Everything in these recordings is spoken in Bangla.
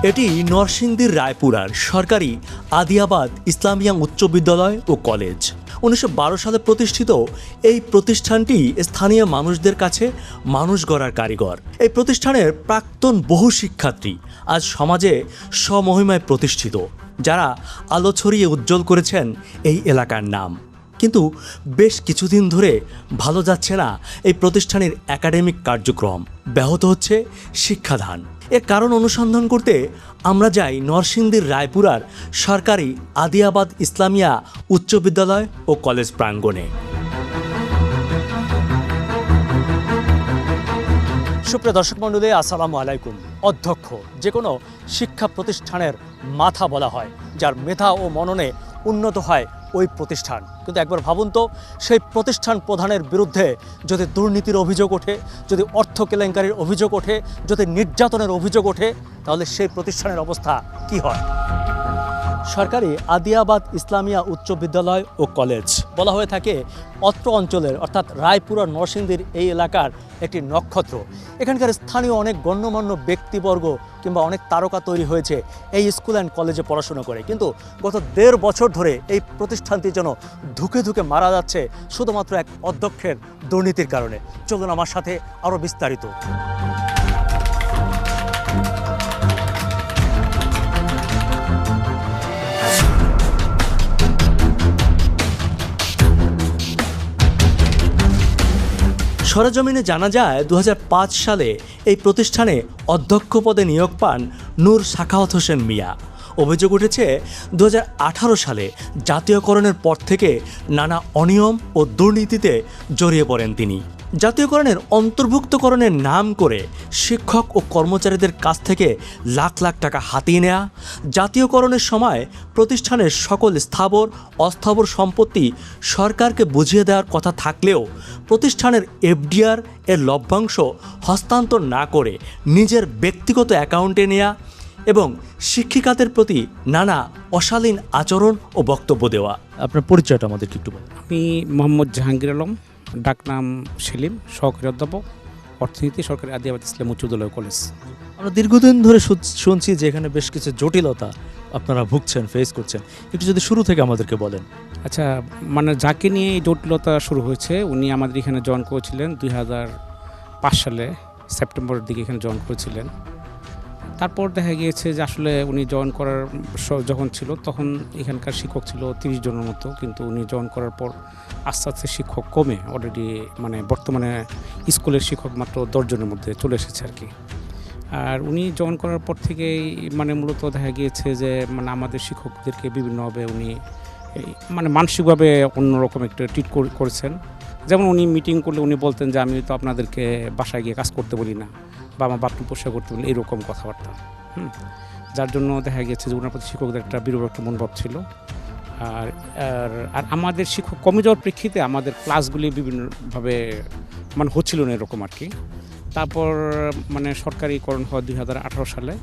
এটি নরসিংদীর রায়পুরার সরকারি আদিয়াবাদ ইসলামিয়া উচ্চ বিদ্যালয় ও কলেজ। 1912 সালে প্রতিষ্ঠিত এই প্রতিষ্ঠানটি স্থানীয় মানুষদের কাছে মানুষ গড়ার কারিগর। এই প্রতিষ্ঠানের প্রাক্তন বহু শিক্ষার্থী আজ সমাজে স্বমহিমায় প্রতিষ্ঠিত, যারা আলো ছড়িয়ে উজ্জ্বল করেছেন এই এলাকার নাম। কিন্তু বেশ কিছুদিন ধরে ভালো যাচ্ছে না এই প্রতিষ্ঠানের একাডেমিক কার্যক্রম, ব্যাহত হচ্ছে শিক্ষাদান। এর কারণ অনুসন্ধান করতে আমরা যাই নরসিংদীর রায়পুরার সরকারি আদিয়াবাদ ইসলামিয়া উচ্চ বিদ্যালয় ও কলেজ প্রাঙ্গণে। সুপ্রিয় দর্শক মণ্ডলী, আসসালামু আলাইকুম। অধ্যক্ষ যে কোনো শিক্ষা প্রতিষ্ঠানের মাথা বলা হয়, যার মেধা ও মননে উন্নত হয় ওই প্রতিষ্ঠান। কিন্তু একবার ভাবুন তো, সেই প্রতিষ্ঠান প্রধানের বিরুদ্ধে যদি দুর্নীতির অভিযোগ ওঠে, যদি অর্থ কেলেঙ্কারির অভিযোগ ওঠে, যদি নির্যাতনের অভিযোগ ওঠে, তাহলে সেই প্রতিষ্ঠানের অবস্থা কি হয়? সরকারি আদিয়াবাদ ইসলামিয়া উচ্চ বিদ্যালয় ও কলেজ বলা হয়ে থাকে অত্র অঞ্চলের অর্থাৎ রায়পুরা নরসিংদীর এই এলাকার একটি নক্ষত্র। এখানকার স্থানীয় অনেক গণ্যমান্য ব্যক্তিবর্গ কিংবা অনেক তারকা তৈরি হয়েছে এই স্কুল অ্যান্ড কলেজে পড়াশোনা করে। কিন্তু গত 1.5 বছর ধরে এই প্রতিষ্ঠানটি যেন ধুকে ধুকে মারা যাচ্ছে শুধুমাত্র এক অধ্যক্ষের দুর্নীতির কারণে। চলুন আমার সাথে আরও বিস্তারিত। সরেজমিনে জানা যায় 2005 সালে এই প্রতিষ্ঠানে অধ্যক্ষ পদে নিয়োগ পান নূর সাখাওয়াত হোসেন মিয়া। অভিযোগ উঠেছে 2018 সালে জাতীয়করণের পর থেকে নানা অনিয়ম ও দুর্নীতিতে জড়িয়ে পড়েন তিনি। জাতীয়করণের অন্তর্ভুক্তকরণের নাম করে শিক্ষক ও কর্মচারীদের কাছ থেকে লাখ লাখ টাকা হাতিয়ে নেওয়া, জাতীয়করণের সময় প্রতিষ্ঠানের সকল স্থাবর অস্থাবর সম্পত্তি সরকারকে বুঝিয়ে দেওয়ার কথা থাকলেও প্রতিষ্ঠানের এফডিআর এর লভ্যাংশ হস্তান্তর না করে নিজের ব্যক্তিগত অ্যাকাউন্টে নেওয়া এবং শিক্ষিকাদের প্রতি নানা অশালীন আচরণ ও বক্তব্য দেওয়া। আপনার পরিচয়টা আমাদেরকে একটু বলুন। আমি মোহাম্মদ জাহাঙ্গীর আলম, ডাকনাম সেলিম, সহকারী অধ্যাপক অর্থনীতি, সরকারি আদিয়াবাদ ইসলাম উচ্চ বিদ্যালয় কলেজ। আমরা দীর্ঘদিন ধরে শুনছি যে এখানে বেশ কিছু জটিলতা আপনারা ভুগছেন, ফেস করছেন, একটু যদি শুরু থেকে আমাদেরকে বলেন। আচ্ছা, মানে যাকে নিয়ে এই জটিলতা শুরু হয়েছে, উনি আমাদের এখানে জয়েন করেছিলেন 2005 সালে সেপ্টেম্বরের দিকে এখানে জয়েন করেছিলেন। তারপর দেখা গিয়েছে যে আসলে উনি জয়েন করার যখন ছিল তখন এখানকার শিক্ষক ছিল 30 জনের মতো, কিন্তু উনি জয়েন করার পর আস্তে আস্তে শিক্ষক কমে অলরেডি মানে বর্তমানে স্কুলের শিক্ষক মাত্র 10 জনের মধ্যে চলে এসেছে আর কি। আর উনি জয়েন করার পর থেকেই মানে মূলত দেখা গিয়েছে যে মানে আমাদের শিক্ষকদেরকে বিভিন্নভাবে উনি মানে মানসিকভাবে অন্যরকম একটা ট্রিট করেছেন। যেমন উনি মিটিং করলে উনি বলতেন যে আমি তো আপনাদেরকে বাসায় গিয়ে কাজ করতে বলি না, বা আমার বাথরুম পরিষ্কার করতে বলি, এইরকম কথাবার্তা। যার জন্য দেখা গেছে যে ওনার প্রতি শিক্ষকদের একটা বিরূপ একটা মনোভাব ছিল। আর আর আমাদের শিক্ষক কমে যাওয়ার প্রেক্ষিতে আমাদের ক্লাসগুলি বিভিন্নভাবে মানে হচ্ছিল না এরকম আর কি। তারপর মানে সরকারিকরণ হয় 2018 সালে।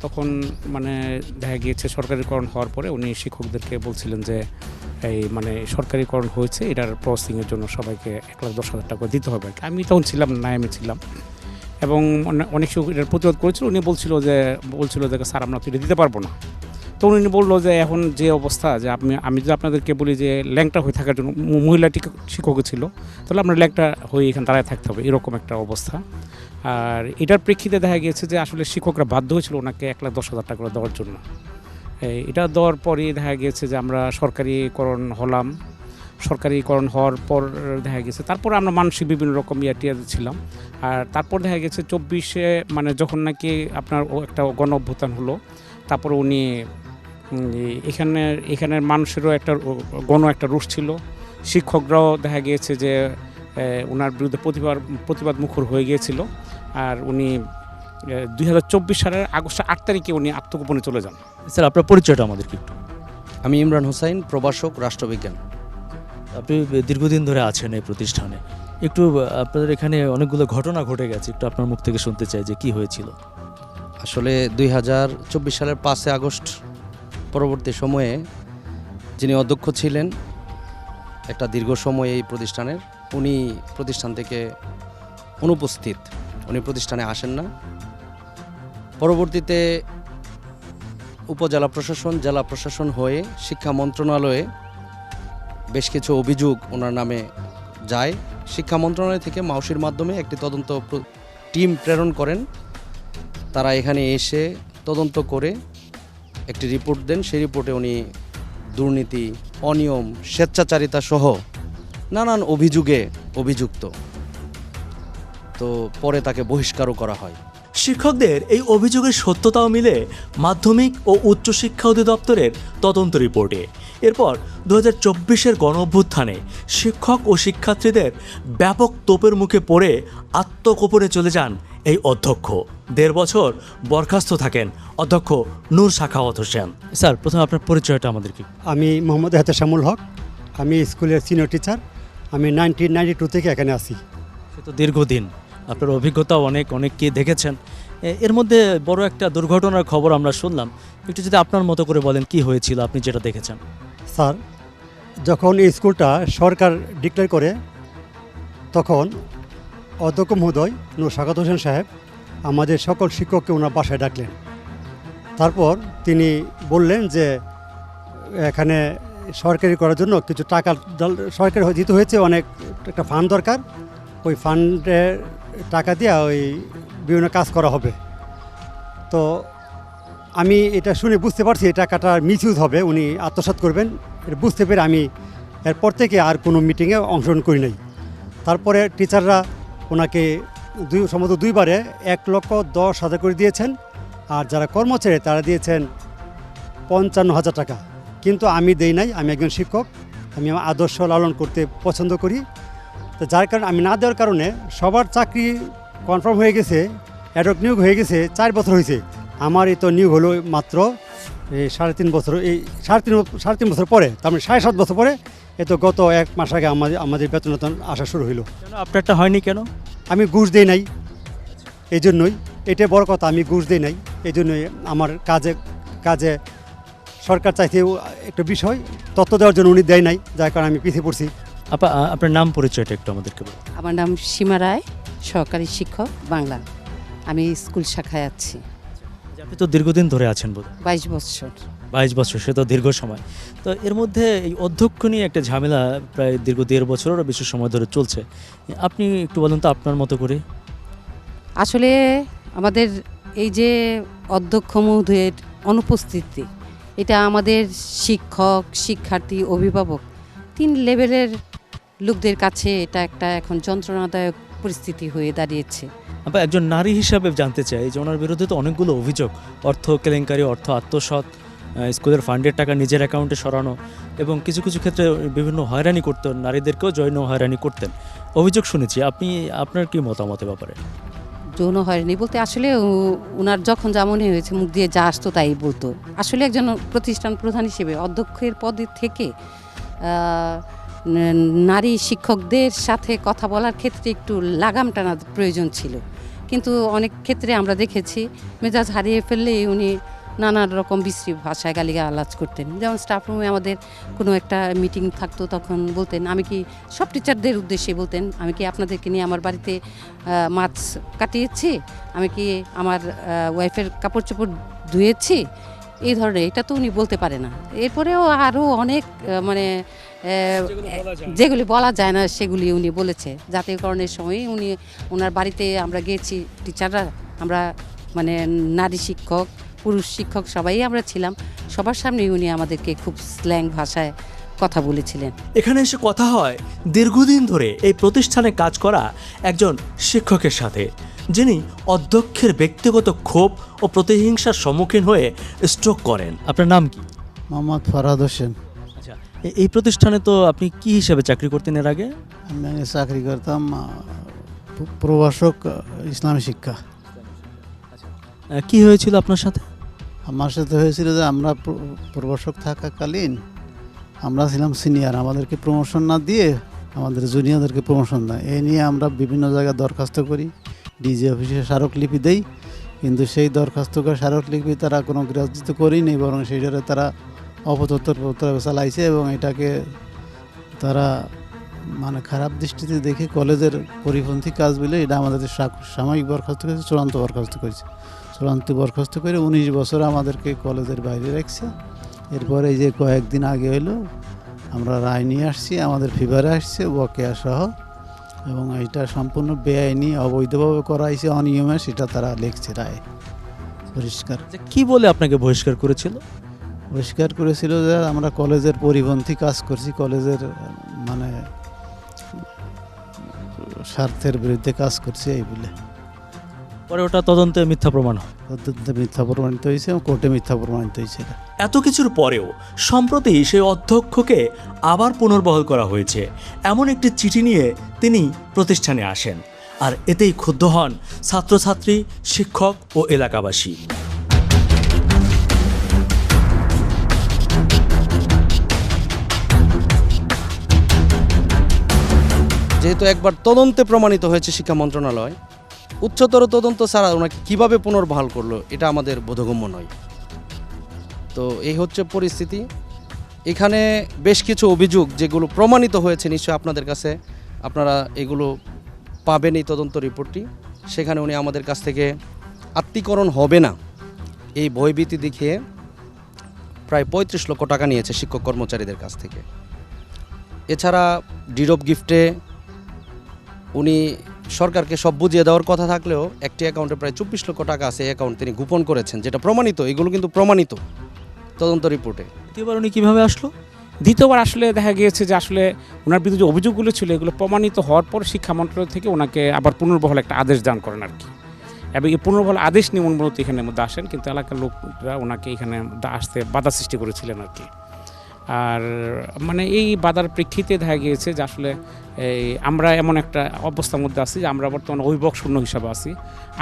তখন মানে দেখা গিয়েছে সরকারিকরণ হওয়ার পরে উনি শিক্ষকদেরকে বলছিলেন যে এই মানে সরকারিকরণ হয়েছে, এটার প্রসেসিংয়ের জন্য সবাইকে 1,10,000 টাকা দিতে হবে আর কি। আমি তখন ছিলাম না, আমি ছিলাম, এবং অনেক শিক্ষক এটার প্রতিবাদ করেছিল। উনি বলছিল যে স্যার আমরা তো এটা দিতে পারবো না। তো উনি বললো যে এখন যে অবস্থা, যে আমি যদি আপনাদেরকে বলি যে ল্যাংটা হয়ে থাকার জন্য, মহিলা শিক্ষক ছিল, তাহলে আমরা ল্যাংটা হয়ে এখানে দাঁড়ায় থাকতে হবে, এরকম একটা অবস্থা। আর এটার প্রেক্ষিতে দেখা গিয়েছে যে আসলে শিক্ষকরা বাধ্য হয়েছিল ওনাকে 1,10,000 টাকা করে দেওয়ার জন্য। এটা দেওয়ার পরই দেখা গিয়েছে যে আমরা সরকারিকরণ হলাম। সরকারিকরণ হওয়ার পর দেখা গেছে তারপর আমরা মানসিক বিভিন্ন রকম টিয়াতে ছিলাম। আর তারপর দেখা গেছে 24-এ মানে যখন নাকি আপনার একটা গণ অভ্যুত্থান হলো, তারপর উনি এখানের মানুষেরও একটা একটা রোষ ছিল। শিক্ষকরাও দেখা গিয়েছে যে ওনার বিরুদ্ধে প্রতিবাদ মুখর হয়ে গিয়েছিল। আর উনি 2024 সালের আগস্টের 8 তারিখে উনি আত্মগোপনে চলে যান। স্যার আপনার পরিচয়টা আমাদেরকে একটু। আমি ইমরান হোসাইন, প্রভাষক, রাষ্ট্রবিজ্ঞান। আপনি দীর্ঘদিন ধরে আছেন এই প্রতিষ্ঠানে, একটু আপনাদের এখানে অনেকগুলো ঘটনা ঘটে গেছে, একটু আপনার মুখ থেকে শুনতে চাই যে কি হয়েছিল। আসলে 2024 সালের 5 আগস্ট পরবর্তী সময়ে যিনি অধ্যক্ষ ছিলেন একটা দীর্ঘ সময় এই প্রতিষ্ঠানের, উনি প্রতিষ্ঠান থেকে অনুপস্থিত, উনি প্রতিষ্ঠানে আসেন না। পরবর্তীতে উপজেলা প্রশাসন, জেলা প্রশাসন হয়ে শিক্ষা মন্ত্রণালয়ে বেশ কিছু অভিযোগ ওনার নামে যায়। শিক্ষা মন্ত্রণালয় থেকে মাউসির মাধ্যমে একটি তদন্ত টিম প্রেরণ করেন। তারা এখানে এসে তদন্ত করে একটি রিপোর্ট দেন। সেই রিপোর্টে উনি দুর্নীতি, অনিয়ম, স্বেচ্ছাচারিতা সহ নানান অভিযোগে অভিযুক্ত। তো পরে তাকে বহিষ্কারও করা হয়। শিক্ষকদের এই অভিযোগের সত্যতাও মিলে মাধ্যমিক ও উচ্চশিক্ষা অধিদপ্তরের তদন্ত রিপোর্টে। এরপর 2024-এর গণঅভ্যুত্থানে শিক্ষক ও শিক্ষার্থীদের ব্যাপক তোপের মুখে পড়ে আত্মগোপনে চলে যান এই অধ্যক্ষ। 1.5 বছর বরখাস্ত থাকেন অধ্যক্ষ নূর সাখাওয়াত হোসেন। স্যার, প্রথমে আপনার পরিচয়টা আমাদেরকে। আমি মোহাম্মদ এহতেশামুল হক, আমি স্কুলের সিনিয়র টিচার। আমি 1992 থেকে এখানে আসি। সে তো দীর্ঘদিন, আপনার অভিজ্ঞতা অনেককে দেখেছেন। এর মধ্যে বড় একটা দুর্ঘটনার খবর আমরা শুনলাম, একটু যদি আপনার মতো করে বলেন কি হয়েছিল, আপনি যেটা দেখেছেন। স্যার, যখন এই স্কুলটা সরকার ডিক্লেয়ার করে তখন অধ্যক্ষ মহোদয় নূর সাখাওয়াত হোসেন সাহেব আমাদের সকল শিক্ষককে ওনার বাসায় ডাকলেন। তারপর তিনি বললেন যে এখানে সরকারি করার জন্য কিছু টাকা সরকারি দিতে হয়েছে, অনেক একটা ফান্ড দরকার, ওই ফান্ডের টাকা দিয়ে ওই বিভিন্ন কাজ করা হবে। তো আমি এটা শুনে বুঝতে পারছি এই টাকাটা মিসইউজ হবে, উনি আত্মসাৎ করবেন। এটা বুঝতে পেরে আমি এরপর থেকে আর কোনো মিটিংয়ে অংশগ্রহণ করি নাই। তারপরে টিচাররা ওনাকে সম্ভবত 2বারে 1,10,000 করে দিয়েছেন, আর যারা কর্মচারী তারা দিয়েছেন 55,000 টাকা। কিন্তু আমি দেই নাই, আমি একজন শিক্ষক, আমি আমার আদর্শ লালন করতে পছন্দ করি। তো যার কারণে আমি না দেওয়ার কারণে সবার চাকরি কনফার্ম হয়ে গেছে, অ্যাডক নিয়োগ হয়ে গেছে, 4 বছর হয়েছে। আমার এই তো নিয়োগ হলো মাত্র এই 3.5 বছর, এই 3.5 বছর পরে, তার মানে 7.5 বছর পরে। এ তো গত 1 মাস আগে আমাদের বেতন আসা শুরু হইলো। কেন আপনারটা হয়নি কেন? আমি ঘুষ দিই নাই, এই জন্যই। এটা বড় কথা, আমি ঘুষ দিই নাই, এই জন্যই আমার কাজে সরকার চাইছে একটা বিষয় তথ্য দেওয়ার জন্য উনি দেয় নাই, যার কারণে আমি পিছিয়ে পড়ছি। আপনার নাম পরিচয়টা একটু আমাদেরকে বলুন। আমার নাম সীমা রায়, সহকারী শিক্ষক বাংলা। আমি স্কুল শাখায় আছি। আপনি তো দীর্ঘদিন ধরে আছেন বোধ, 22 বছর। 22 বছর, সে তো দীর্ঘ সময়। তো এর মধ্যে এই অধ্যক্ষ নিয়ে একটা ঝামেলা প্রায় দীর্ঘ 1.5 বছরেরও বেশি সময় ধরে চলছে। আপনি একটু বলুন তো আপনার মতো করে। আসলে আমাদের এই যে অধ্যক্ষ মহোদয়ের অনুপস্থিতি, এটা আমাদের শিক্ষক, শিক্ষার্থী, অভিভাবক 3 লেভেলের লোকদের কাছে এটা একটা এখন যন্ত্রণাদায়ক পরিস্থিতি হয়ে দাঁড়িয়েছে। আপা, একজন নারী হিসাবে জানতে চাই যে ওনার বিরুদ্ধে তো অনেকগুলো অভিযোগ, অর্থ কেলেঙ্কারি, অর্থ আত্মসাৎ, স্কুলের ফান্ডের টাকা নিজের অ্যাকাউন্টে সরানো, এবং কিছু কিছু ক্ষেত্রে বিভিন্ন হয়রানি করতেন, নারীদেরকেও যৌন হয়রানি করতেন, অভিযোগ শুনেছি। আপনার কি মতামত এ ব্যাপারে? যৌন হয়রানি বলতে আসলে ওনার যখন যেমনই হয়েছে মুখ দিয়ে যা আসতো তাই বলতো। আসলে একজন প্রতিষ্ঠান প্রধান হিসেবে অধ্যক্ষের পদে থেকে নারী শিক্ষকদের সাথে কথা বলার ক্ষেত্রে একটু লাগাম টানা প্রয়োজন ছিল। কিন্তু অনেক ক্ষেত্রে আমরা দেখেছি মেজাজ হারিয়ে ফেললে উনি নানান রকম বিশ্রী ভাষায় গালিগালাজ করতেন। যেমন স্টাফ রুমে আমাদের কোনো একটা মিটিং থাকতো, তখন বলতেন, আমি কি সব টিচারদের উদ্দেশ্যে বলতেন, আমি কি আপনাদেরকে নিয়ে আমার বাড়িতে মাছ কাটিয়েছি, আমি কি আমার ওয়াইফের কাপড় চোপড় ধুয়েছি, এই ধরনের। এটা তো উনি বলতে পারে না। এরপরেও আরও অনেক মানে যেগুলি বলা যায় না সেগুলি উনি বলেছে। জাতীয়করণের সময় ওনার বাড়িতে আমরা গিয়েছি টিচাররা, আমরা মানে নারী শিক্ষক, পুরুষ শিক্ষক সবাই আমরা ছিলাম। সবার সামনেই উনি আমাদেরকে খুব স্ল্যাং ভাষায় কথা বলেছিলেন। এখানে এসে কথা হয় দীর্ঘদিন ধরে এই প্রতিষ্ঠানে কাজ করা একজন শিক্ষকের সাথে, যিনি অধ্যক্ষের ব্যক্তিগত ক্ষোভ ও প্রতিহিংসার সম্মুখীন হয়ে স্ট্রোক করেন। আপনার নাম কি? মোহাম্মদ ফরহাদ হোসেন। আচ্ছা, এই প্রতিষ্ঠানে তো আপনি কি হিসেবে চাকরি করতেন এর আগে? আমি আগে চাকরি করতাম প্রভাষক ইসলামী শিক্ষা। কি হয়েছিল আপনার সাথে? আমার সাথে হয়েছিল যে আমরা প্রভাষক থাকাকালীন আমরা ছিলাম সিনিয়র, আমাদেরকে প্রমোশন না দিয়ে আমাদের জুনিয়রদেরকে প্রমোশন দেয়। এই নিয়ে আমরা বিভিন্ন জায়গায় দরখাস্ত করি, ডিজি অফিসে স্মারকলিপি দেই, কিন্তু সেই দরখাস্ত করে স্মারকলিপি তারা কোনো গ্রাহ্য করেনি, বরং সেইটারে তারা অপতথ্য চালাইছে এবং এটাকে তারা মানে খারাপ দৃষ্টিতে দেখে কলেজের পরিপন্থী কাজ বলে এটা আমাদের সাময়িক বরখাস্ত করেছে, চূড়ান্ত বরখাস্ত করেছে। চূড়ান্ত বরখাস্ত করে 19 বছর আমাদেরকে কলেজের বাইরে রাখছে। এরপরে এই যে কয়েকদিন আগে হলো আমরা রায় নিয়ে আসছি, আমাদের ফিভারে আসছে বকেয়া সহ, এবং এটা সম্পূর্ণ বেআইনি অবৈধভাবে করা হয়েছে, অনিয়মে, সেটা তারা লিখছে রায় পরিষ্কার। যে কি বলে আপনাকে বহিষ্কার করেছিল? পরিষ্কার করেছিল যে আমরা কলেজের পরিপন্থী কাজ করছি, কলেজের মানে স্বার্থের বিরুদ্ধে কাজ করছি এই বলে। পরে ওটা তদন্তে মিথ্যা প্রমাণ হয়। তদন্তে মিথ্যা প্রমাণিত হয়েছে এবং কোর্টে মিথ্যা প্রমাণিত হয়েছে এটা। এত কিছুর পরেও সম্প্রতি সেই অধ্যক্ষকে আবার পুনর্বহাল করা হয়েছে এমন একটি চিঠি নিয়ে তিনি প্রতিষ্ঠানে আসেন, আর এতেই ক্ষুব্ধ হন ছাত্রছাত্রী, শিক্ষক ও এলাকাবাসী। যেহেতু একবার তদন্তে প্রমাণিত হয়েছে শিক্ষা মন্ত্রণালয়, উচ্চতর তদন্ত ছাড়া ওনাকে কীভাবে পুনর্বহাল করলো এটা আমাদের বোধগম্য নয়। তো এই হচ্ছে পরিস্থিতি। এখানে বেশ কিছু অভিযোগ যেগুলো প্রমাণিত হয়েছে, নিশ্চয়ই আপনাদের কাছে আপনারা এগুলো পাবেন এই তদন্ত রিপোর্টটি। সেখানে উনি আমাদের কাছ থেকে আত্মীকরণ হবে না এই ভয়ভীতি দেখিয়ে প্রায় 35 লক্ষ টাকা নিয়েছে শিক্ষক কর্মচারীদের কাছ থেকে। এছাড়া ডিড অফ গিফটে উনি সরকারকে সব বুঝিয়ে দেওয়ার কথা থাকলেও একটি অ্যাকাউন্টে প্রায় 24 লক্ষ টাকা আছে, এই অ্যাকাউন্ট তিনি গোপন করেছেন, যেটা প্রমাণিত। এগুলো কিন্তু প্রমাণিত তদন্ত রিপোর্টে। দ্বিতীয়বার উনি কীভাবে আসলো? দ্বিতীয়বার আসলে দেখা গিয়েছে যে আসলে ওনার বিরুদ্ধে যে অভিযোগগুলো ছিল এগুলো প্রমাণিত হওয়ার পর শিক্ষা মন্ত্রণালয় থেকে ওনাকে আবার পুনর্বহাল একটা আদেশ দান করেন আর কি। এবং এই পুনর্বহাল আদেশ নিয়ে মূলত এখানের মধ্যে আসেন, কিন্তু এলাকার লোকরা ওনাকে এখানে আসতে বাধা সৃষ্টি করেছিলেন আর কি। আর মানে এই বাধার প্রেক্ষিতে দেখা গিয়েছে যে আসলে আমরা এমন একটা অবস্থার মধ্যে আছি যে আমরা বর্তমানে অভিভাবক শূন্য হিসাবে আছি।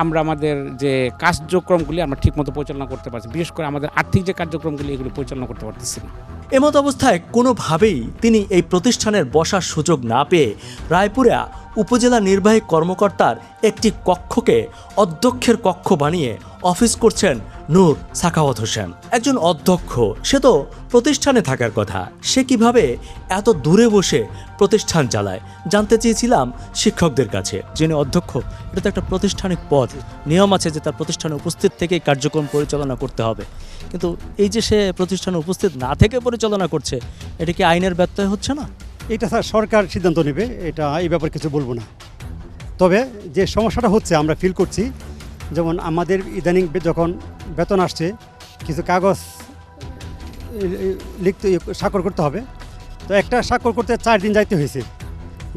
আমরা আমাদের যে কার্যক্রমগুলি আমরা ঠিকমতো পরিচালনা করতে পারছি, বিশেষ করে আমাদের আর্থিক যে কার্যক্রমগুলি এগুলি পরিচালনা করতে পারতেছি না। এমত অবস্থায় কোনোভাবেই তিনি এই প্রতিষ্ঠানের বসার সুযোগ না পেয়ে রায়পুরা উপজেলা নির্বাহী কর্মকর্তার একটি কক্ষকে অধ্যক্ষের কক্ষ বানিয়ে অফিস করছেন নূর সাখাওয়াত হোসেন। একজন অধ্যক্ষ, সে তো প্রতিষ্ঠানে থাকার কথা, সে কিভাবে এত দূরে বসে প্রতিষ্ঠান চালায় জানতে চেয়েছিলাম শিক্ষকদের কাছে। যিনি অধ্যক্ষ, এটা তো একটা প্রতিষ্ঠানিক পদ, নিয়ম আছে যে তার প্রতিষ্ঠানে উপস্থিত থেকেই কার্যক্রম পরিচালনা করতে হবে, কিন্তু এই যে সে প্রতিষ্ঠানে উপস্থিত না থেকে পরিচালনা করছে, এটা কি আইনের ব্যত্যয় হচ্ছে না? এটা স্যার সরকার সিদ্ধান্ত নেবে, এটা এই ব্যাপারে কিছু বলবো না। তবে যে সমস্যাটা হচ্ছে আমরা ফিল করছি, যেমন আমাদের ইদানিং যখন বেতন আসছে কিছু কাগজ লিখতে স্বাক্ষর করতে হবে, তো একটা স্বাক্ষর করতে 4 দিন যাইতে হয়েছে।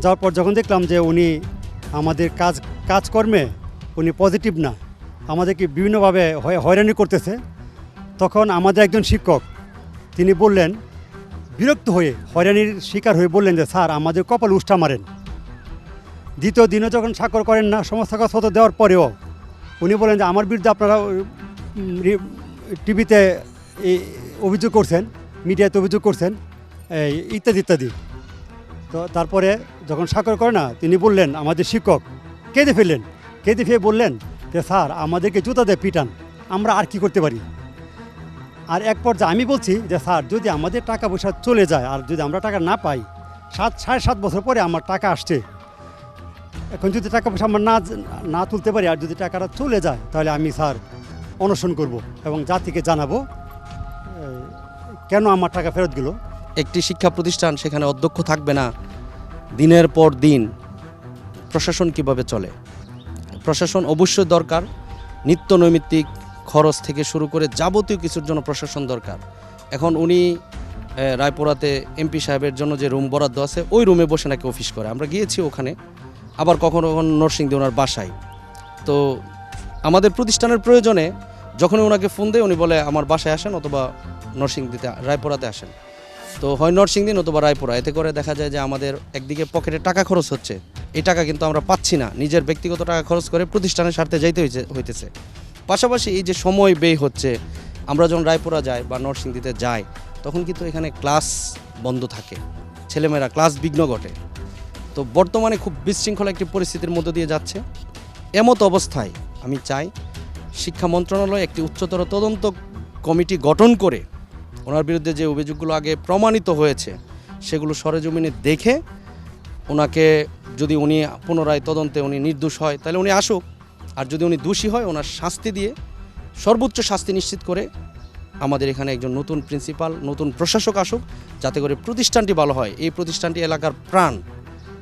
যাওয়ার পর যখন দেখলাম যে উনি আমাদের কাজকর্মে উনি পজিটিভ না, আমাদেরকে বিভিন্নভাবে হয়রানি করতেছে, তখন আমাদের একজন শিক্ষক তিনি বললেন, বিরক্ত হয়ে হয়রানির শিকার হয়ে বললেন যে স্যার আমাদের কপাল উষ্টা মারেন। দ্বিতীয় দিনও যখন স্বাক্ষর করেন না, সমস্ত কাগজপত্র দেওয়ার পরেও উনি বলেন যে আমার বিরুদ্ধে আপনারা টিভিতে অভিযোগ করছেন, মিডিয়াতে অভিযোগ করছেন, ইত্যাদি ইত্যাদি। তো তারপরে যখন স্বাক্ষর করে না, তিনি বললেন, আমাদের শিক্ষক কেঁদে ফেললেন, কেঁদে ফেলে বললেন যে স্যার আমাদেরকে জুতা দিয়ে পিটান, আমরা আর কি করতে পারি। আর এক পর্যায়ে আমি বলছি যে স্যার যদি আমাদের টাকা পয়সা চলে যায় আর যদি আমরা টাকা না পাই, 7.5 বছর পরে আমার টাকা আসছে, এখন যদি টাকা পয়সা আমরা না তুলতে পারি আর যদি টাকাটা চলে যায়, তাহলে আমি স্যার অনশন করব এবং জাতিকে জানাবো কেন আমার টাকা ফেরত গেল। একটি শিক্ষা প্রতিষ্ঠান, সেখানে অধ্যক্ষ থাকবে না, দিনের পর দিন প্রশাসন কিভাবে চলে? প্রশাসন অবশ্যই দরকার, নিত্য নৈমিত্তিক খরচ থেকে শুরু করে যাবতীয় কিছুর জন্য প্রশাসন দরকার। এখন উনি রায়পুরাতে এমপি সাহেবের জন্য যে রুম বরাদ্দ আছে, ওই রুমে বসে নাকি অফিস করে। আমরা গিয়েছি ওখানে, আবার কখনো কখনো নরসিংদী ওনার বাসায়। তো আমাদের প্রতিষ্ঠানের প্রয়োজনে যখন ওনাকে ফোন দেয়, উনি বলে আমার বাসায় আসেন অথবা নরসিংদীতে রায়পুরাতে আসেন। তো হয় নরসিংদী নতুবা রায়পুরা। এতে করে দেখা যায় যে আমাদের একদিকে পকেটে টাকা খরচ হচ্ছে, এই টাকা কিন্তু আমরা পাচ্ছি না, নিজের ব্যক্তিগত টাকা খরচ করে প্রতিষ্ঠানের স্বার্থে যাইতে হইতেছে। পাশাপাশি এই যে সময় ব্যয় হচ্ছে, আমরা যখন রায়পুরা যাই বা নরসিংদীতে যাই, তখন কিন্তু এখানে ক্লাস বন্ধ থাকে, ছেলেমেয়েরা ক্লাস বিঘ্ন ঘটে। তো বর্তমানে খুব বিশৃঙ্খলা একটি পরিস্থিতির মধ্য দিয়ে যাচ্ছে। এমত অবস্থায় আমি চাই শিক্ষা মন্ত্রণালয় একটি উচ্চতর তদন্ত কমিটি গঠন করে ওনার বিরুদ্ধে যে অভিযোগগুলো আগে প্রমাণিত হয়েছে সেগুলো সরেজমিনে দেখে ওনাকে, যদি উনি পুনরায় তদন্তে উনি নির্দোষ হয় তাহলে উনি আসুক, আর যদি উনি দোষী হয় ওনার শাস্তি দিয়ে সর্বোচ্চ শাস্তি নিশ্চিত করে আমাদের এখানে একজন নতুন প্রিন্সিপাল, নতুন প্রশাসক আসুক, যাতে করে প্রতিষ্ঠানটি ভালো হয়। এই প্রতিষ্ঠানটি এলাকার প্রাণ,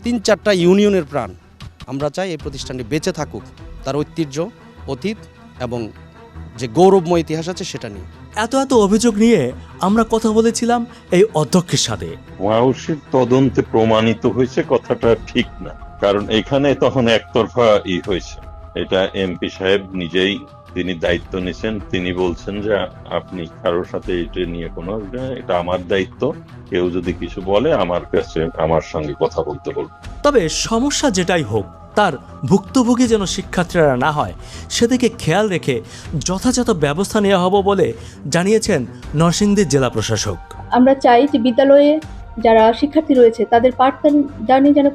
3-4টা ইউনিয়নের প্রাণ। আমরা চাই এই প্রতিষ্ঠানটি বেঁচে থাকুক, তার ঐতিহ্য, অতীত এবং যে গৌরবময় ইতিহাস আছে সেটা নিয়ে। এত অভিযোগ নিয়ে আমরা কথা বলেছিলাম এই অধ্যক্ষের সাথে। ওয়াউসির তদন্তে প্রমাণিত হয়েছে কথাটা ঠিক না, কারণ এখানে তখন একতরফা হয়েছে। এটা এমপি সাহেব নিজেই তিনি দায়িত্ব নিয়েছেন, তিনি বলছেন যে আপনি কারোর সাথে এটা নিয়ে এটা আমার দায়িত্ব, কেউ যদি কিছু বলে আমার সঙ্গে কথা বলতে বলবো। তবে সমস্যা যেটাই হোক, তার ভুক্তভোগী যেন শিক্ষার্থীরা না হয় সেদিকে খেয়াল রেখে যথাযথ ব্যবস্থা নেওয়া হবে বলে জানিয়েছেন নরসিংদী জেলা প্রশাসক। আমরা চাই যে বিদ্যালয়ে যারা শিক্ষার্থী রয়েছে তাদের পাঠদানে যেন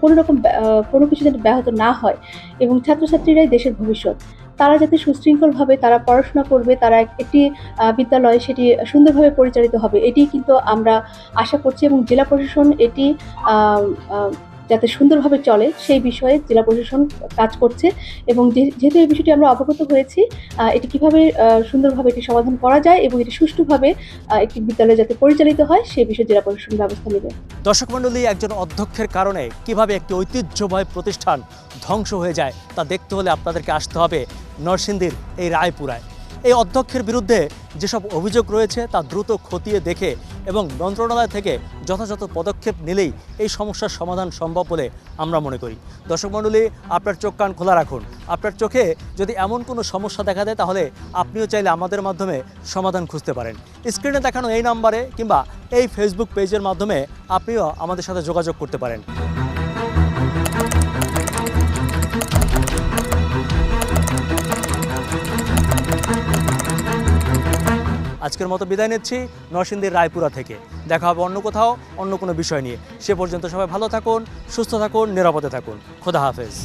কোনো কিছু যেন ব্যাহত না হয়, এবং ছাত্রছাত্রীরাই দেশের ভবিষ্যৎ। তারা যাতে সুশৃঙ্খলভাবে তারা পড়াশোনা করবে, তারা একটি বিদ্যালয় সেটি সুন্দরভাবে পরিচালিত হবে, এটি কিন্তু আমরা আশা করছি, এবং জেলা প্রশাসন এটি যাতে সুন্দরভাবে চলে সেই বিষয়ে জেলা প্রশাসন কাজ করছে। এবং যেহেতু এই বিষয়টি আমরা অবগত হয়েছি, এটি কিভাবে সুন্দরভাবে এটি সমাধান করা যায় এবং এটি সুষ্ঠুভাবে একটি বিদ্যালয় যাতে পরিচালিত হয় সেই বিষয়ে জেলা প্রশাসন ব্যবস্থা নেবে। দর্শক মণ্ডলী, একজন অধ্যক্ষের কারণে কিভাবে একটি ঐতিহ্যবাহী প্রতিষ্ঠান ধ্বংস হয়ে যায় তা দেখতে হলে আপনাদেরকে আসতে হবে নরসিংদীর এই রায়পুরায়। এই অধ্যক্ষের বিরুদ্ধে যেসব অভিযোগ রয়েছে তা দ্রুত খতিয়ে দেখে এবং মন্ত্রণালয় থেকে যথাযথ পদক্ষেপ নিলেই এই সমস্যার সমাধান সম্ভব বলে আমরা মনে করি। দর্শক মণ্ডলী, আপনার চোখ কান খোলা রাখুন। আপনার চোখে যদি এমন কোনো সমস্যা দেখা দেয় তাহলে আপনিও চাইলে আমাদের মাধ্যমে সমাধান খুঁজতে পারেন। স্ক্রিনে দেখানো এই নাম্বারে কিংবা এই ফেসবুক পেজের মাধ্যমে আপনিও আমাদের সাথে যোগাযোগ করতে পারেন। আজকের মতো বিদায় নিচ্ছি নরসিংদীর রায়পুরা থেকে। দেখা হবে অন্য কোথাও অন্য কোনো বিষয় নিয়ে। সে পর্যন্ত সবাই ভালো থাকুন, সুস্থ থাকুন, নিরাপদে থাকুন। খোদা হাফেজ।